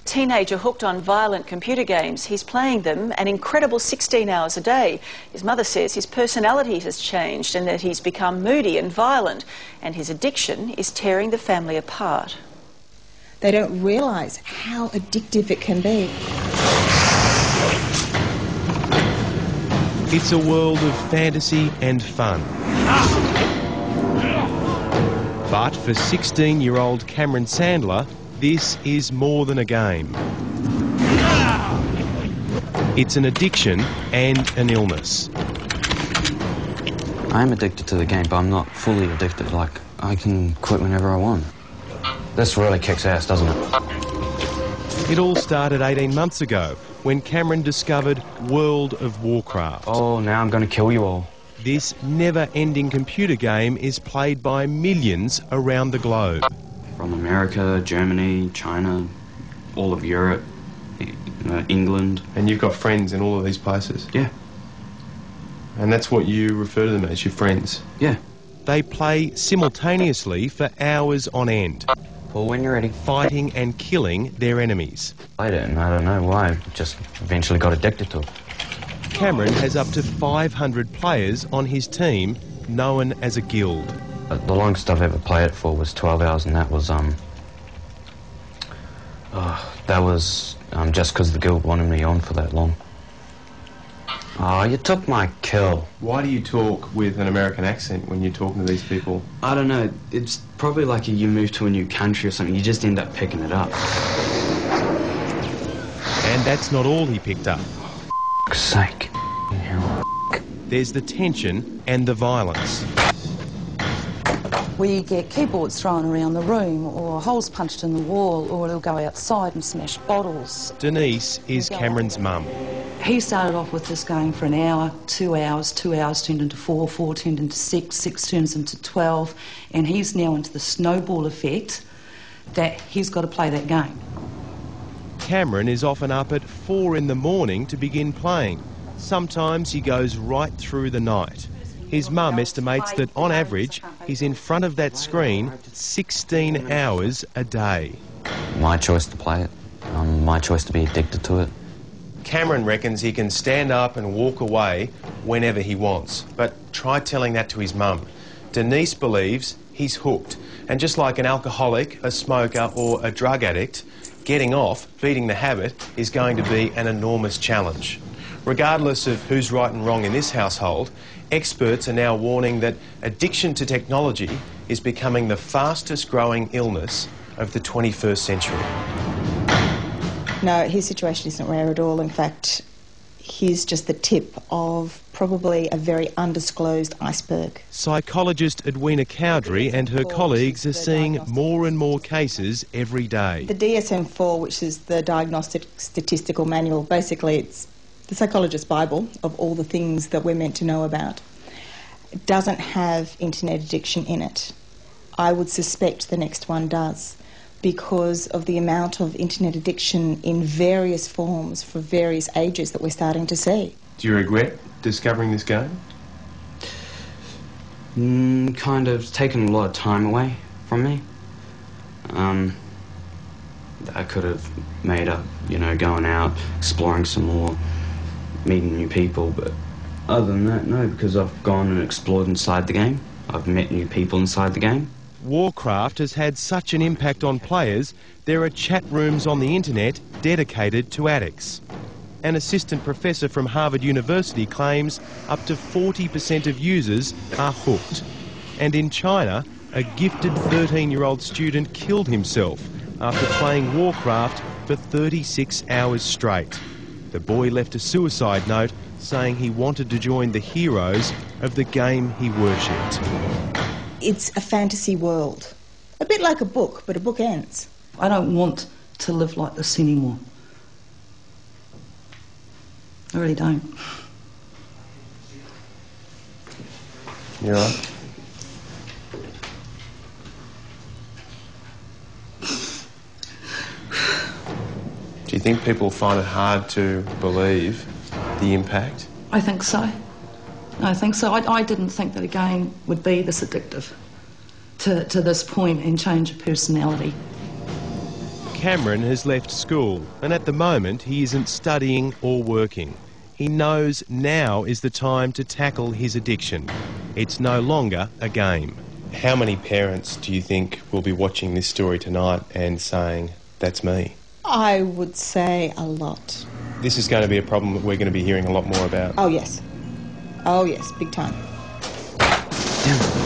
Teenager hooked on violent computer games. He's playing them an incredible 16 hours a day. His mother says his personality has changed and that he's become moody and violent, and his addiction is tearing the family apart. They don't realise how addictive it can be. It's a world of fantasy and fun. But for 16-year-old Cameron Sandler, this is more than a game. It's an addiction and an illness. I am addicted to the game, but I'm not fully addicted. Like, I can quit whenever I want. This really kicks ass, doesn't it? It all started 18 months ago when Cameron discovered World of Warcraft. Oh, now I'm going to kill you all. This never-ending computer game is played by millions around the globe. From America, Germany, China, all of Europe, England. And you've got friends in all of these places? Yeah. And that's what you refer to them as, your friends? Yeah. They play simultaneously for hours on end. Paul, when you're ready. Fighting and killing their enemies. I don't know why, just eventually got addicted to it. Cameron has up to 500 players on his team, known as a guild. The longest I've ever played it for was 12 hours, and that was just because the guild wanted me on for that long. Oh, you took my kill. Why do you talk with an American accent when you're talking to these people? I don't know. It's probably like you move to a new country or something. You just end up picking it up. And that's not all he picked up. For f***'s sake. There's the tension and the violence. We get keyboards thrown around the room, or holes punched in the wall, or they'll go outside and smash bottles. Denise is Cameron's mum. He started off with this game for an hour, 2 hours, 2 hours turned into 4, 4 turned into 6, 6 turns into 12, and he's now into the snowball effect that he's got to play that game. Cameron is often up at 4 in the morning to begin playing. Sometimes he goes right through the night. His mum estimates that on average he's in front of that screen 16 hours a day. My choice to play it. My choice to be addicted to it. Cameron reckons he can stand up and walk away whenever he wants. But try telling that to his mum. Denise believes he's hooked. And just like an alcoholic, a smoker or a drug addict, getting off, beating the habit, is going to be an enormous challenge. Regardless of who's right and wrong in this household, experts are now warning that addiction to technology is becoming the fastest growing illness of the 21st century. No, his situation isn't rare at all. In fact, he's just the tip of probably a very undisclosed iceberg. Psychologist Edwina Cowdery and her colleagues are seeing more and more cases every day. The DSM-4, which is the Diagnostic Statistical Manual, basically it's the psychologist's Bible of all the things that we're meant to know about. It doesn't have internet addiction in it. I would suspect the next one does, because of the amount of internet addiction in various forms for various ages that we're starting to see. Do you regret discovering this game? Kind of. It's taken a lot of time away from me. I could have made up, going out, exploring some more, meeting new people, but other than that, no, because I've gone and explored inside the game. I've met new people inside the game. Warcraft has had such an impact on players, there are chat rooms on the internet dedicated to addicts. An assistant professor from Harvard University claims up to 40% of users are hooked. And in China, a gifted 13-year-old student killed himself after playing Warcraft for 36 hours straight. The boy left a suicide note saying he wanted to join the heroes of the game he worshipped. It's a fantasy world. A bit like a book, but a book ends. I don't want to live like this anymore. I really don't. You're right. Do you think people find it hard to believe the impact? I think so. I think so. I didn't think that a game would be this addictive to this point and change a personality. Cameron has left school, and at the moment he isn't studying or working. He knows now is the time to tackle his addiction. It's no longer a game. How many parents do you think will be watching this story tonight and saying, that's me? I would say a lot. This is going to be a problem that we're going to be hearing a lot more about. Oh, yes. Oh, yes, big time. Damn.